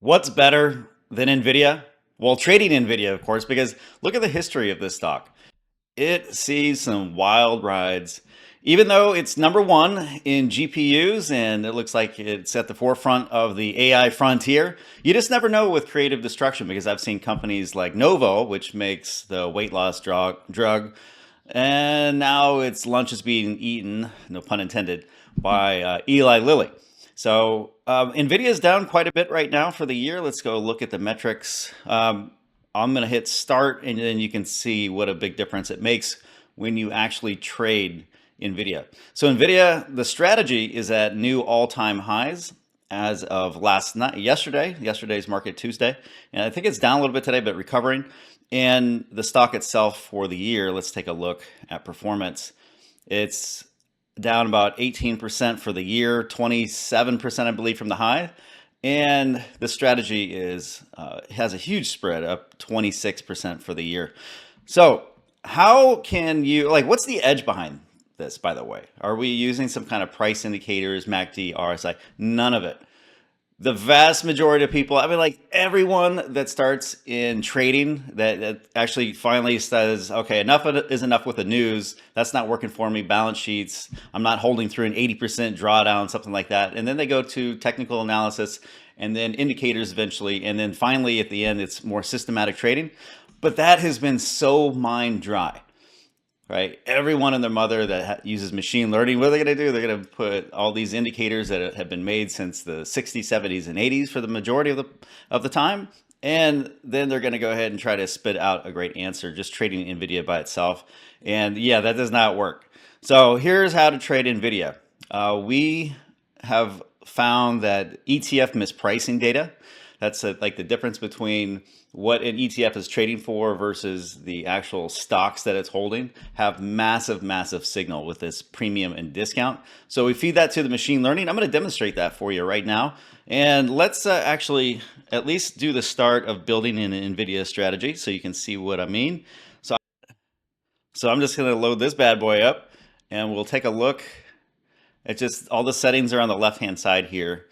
What's better than Nvidia? Well, trading Nvidia, of course, because look at the history of this stock. It sees some wild rides. Even though it's number one in GPUs and it looks like it's at the forefront of the AI frontier, you just never know with creative destruction because I've seen companies like Novo, which makes the weight loss drug, and now its lunch is being eaten, no pun intended, by Eli Lilly. So Nvidia is down quite a bit right now for the year. Let's go look at the metrics. I'm going to hit start, and then you can see what a big difference it makes when you actually trade Nvidia. So Nvidia, the strategy is at new all-time highs as of last night, yesterday's market Tuesday, and I think it's down a little bit today, but recovering. And the stock itself for the year, let's take a look at performance. It's down about 18% for the year, 27% I believe from the high. And the strategy is has a huge spread, up 26% for the year. So how can you, like, what's the edge behind this, by the way? Are we using some kind of price indicators, MACD, RSI? None of it. The vast majority of people, I mean, like everyone that starts in trading that actually finally says, okay, enough is enough with the news. That's not working for me. Balance sheets, I'm not holding through an 80% drawdown, something like that. And then they go to technical analysis and then indicators eventually. And then finally at the end, it's more systematic trading. But that has been so mind dry. Right? Everyone and their mother that uses machine learning, what are they going to do? They're going to put all these indicators that have been made since the 60s, 70s, and 80s for the majority of the time. And then they're going to go ahead and try to spit out a great answer, just trading Nvidia by itself. And yeah, that does not work. So here's how to trade Nvidia. We have found that ETF mispricing data, that's like the difference between what an ETF is trading for versus the actual stocks that it's holding, have massive signal with this premium and discount. So we feed that to the machine learning. I'm going to demonstrate that for you right now. And let's actually at least do the start of building an Nvidia strategy so you can see what I mean. So I'm just going to load this bad boy up and we'll take a look. It's just all the settings are on the left-hand side here.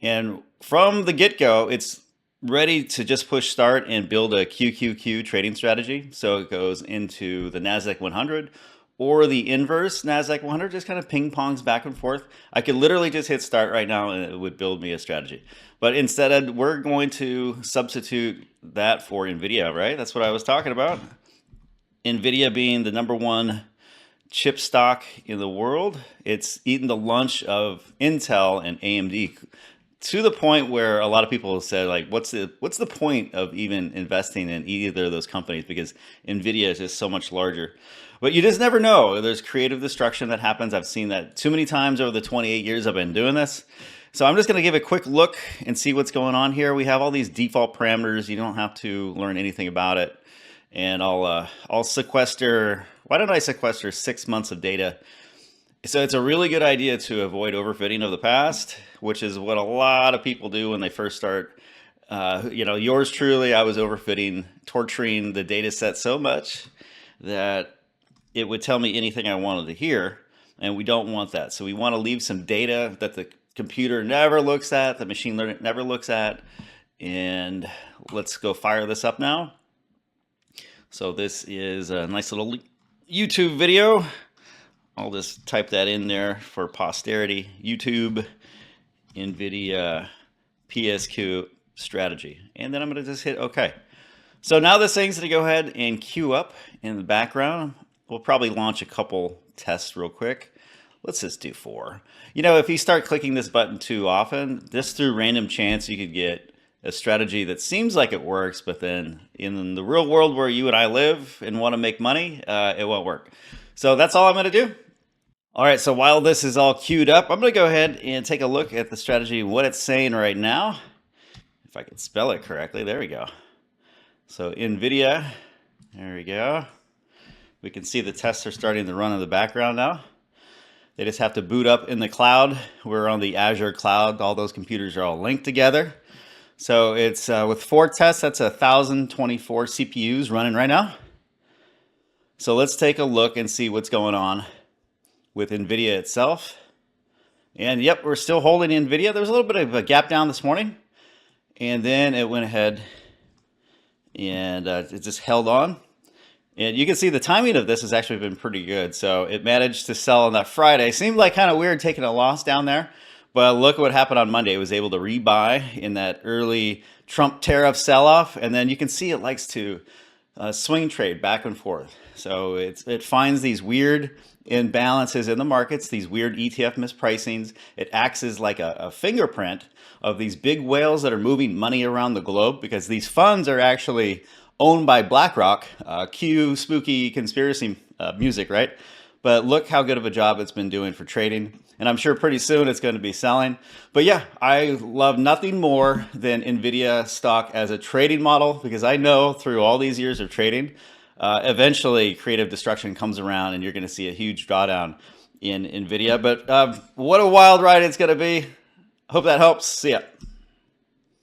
And from the get-go, it's ready to just push start and build a QQQ trading strategy. So it goes into the NASDAQ 100 or the inverse NASDAQ 100, just kind of ping pongs back and forth. I could literally just hit start right now and it would build me a strategy. But instead, we're going to substitute that for Nvidia, right? That's what I was talking about. Nvidia being the number one chip stock in the world. It's eaten the lunch of Intel and AMD to the point where a lot of people have said, like, what's the point of even investing in either of those companies, because Nvidia is just so much larger. But you just never know. There's creative destruction that happens. I've seen that too many times over the 28 years I've been doing this. So I'm just going to give a quick look and see what's going on here. We have all these default parameters. You don't have to learn anything about it. And I'll sequester, why don't I sequester 6 months of data? So it's a really good idea to avoid overfitting of the past, which is what a lot of people do when they first start. Yours truly, I was overfitting, torturing the data set so much that it would tell me anything I wanted to hear, and we don't want that. So we want to leave some data that the computer never looks at, the machine learning never looks at, and let's go fire this up now. So this is a nice little YouTube video. I'll just type that in there for posterity. YouTube, Nvidia, PSQ strategy. And then I'm going to just hit OK. So now this thing's going to go ahead and queue up in the background. We'll probably launch a couple tests real quick. Let's just do 4. If you start clicking this button too often, just through random chance, you could get a strategy that seems like it works, but then in the real world where you and I live and want to make money, it won't work. So that's all I'm going to do. All right, so while this is all queued up, I'm going to go ahead and take a look at the strategy, what it's saying right now. If I can spell it correctly, there we go. So Nvidia, there we go. We can see the tests are starting to run in the background now. They just have to boot up in the cloud. We're on the Azure cloud. All those computers are all linked together. So it's with 4 tests, that's 1,024 CPUs running right now. So let's take a look and see what's going on with Nvidia itself. And yep, we're still holding Nvidia. There was a little bit of a gap down this morning. and then it went ahead and it just held on. And you can see the timing of this has actually been pretty good. So it managed to sell on that Friday. Seemed like kind of weird taking a loss down there. But look at what happened on Monday. It was able to rebuy in that early Trump tariff sell-off. And then you can see it likes to swing trade back and forth. So it finds these weird imbalances in the markets, these weird ETF mispricings. It acts as like a fingerprint of these big whales that are moving money around the globe, because these funds are actually owned by BlackRock. Cue spooky conspiracy music, right? But look how good of a job it's been doing for trading. And I'm sure pretty soon it's going to be selling. But yeah, I love nothing more than Nvidia stock as a trading model, because I know through all these years of trading, eventually creative destruction comes around and you're going to see a huge drawdown in Nvidia. But what a wild ride it's going to be. Hope that helps. See ya.